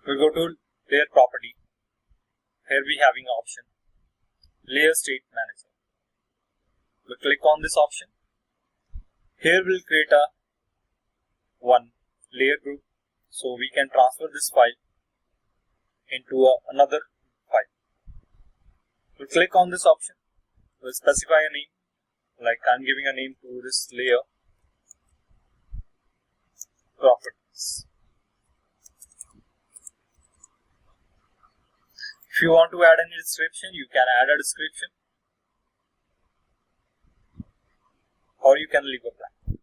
We'll go to layer property. Here we having option layer state manager. We'll click on this option. Here we'll create a one layer group, so we can transfer this file into another file. We'll click on this option. We'll specify a name, like I'm giving a name to this layer properties. If you want to add any description, you can add a description, or you can leave a blank.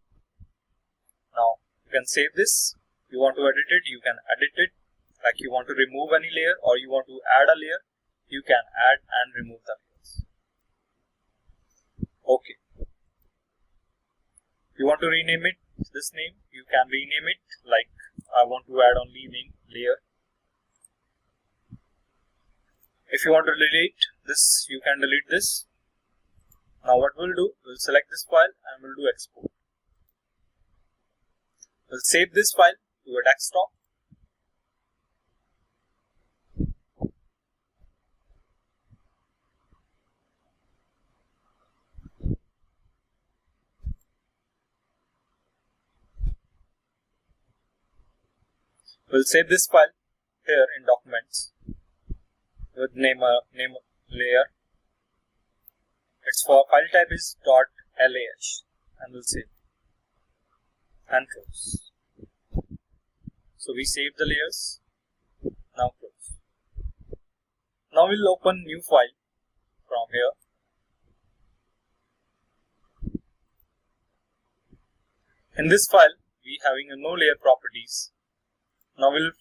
Now you can save this. If you want to edit it, you can edit it. Like you want to remove any layer or you want to add a layer, you can add and remove the layers. Okay. You want to rename it this name, you can rename it. Like I want to add only name layer. If you want to delete this, you can delete this. Now what we'll do, we'll select this file and we'll do export. We'll save this file to a desktop. We'll save this file here in documents with name layer. Its file type is .lash and we'll save and close. So we save the layers. Now close. Now we'll open new file from here. In this file we having a no layer properties. Now we'll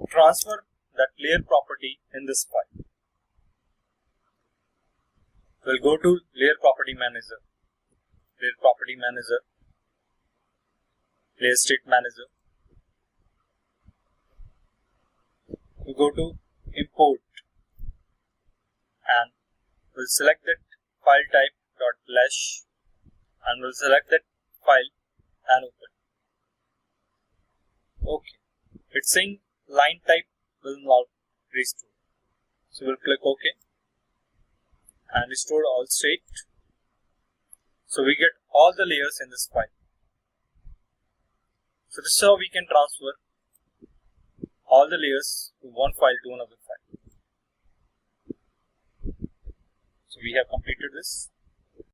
transfer that layer property in this file. We'll go to layer property manager, layer state manager. We'll go to import and we'll select that file type .lash and we'll select that file and open. Okay, it's saying line type will not restore. So we'll click OK and restore all state. So we get all the layers in this file. So this is how we can transfer all the layers from one file to another file. So we have completed this.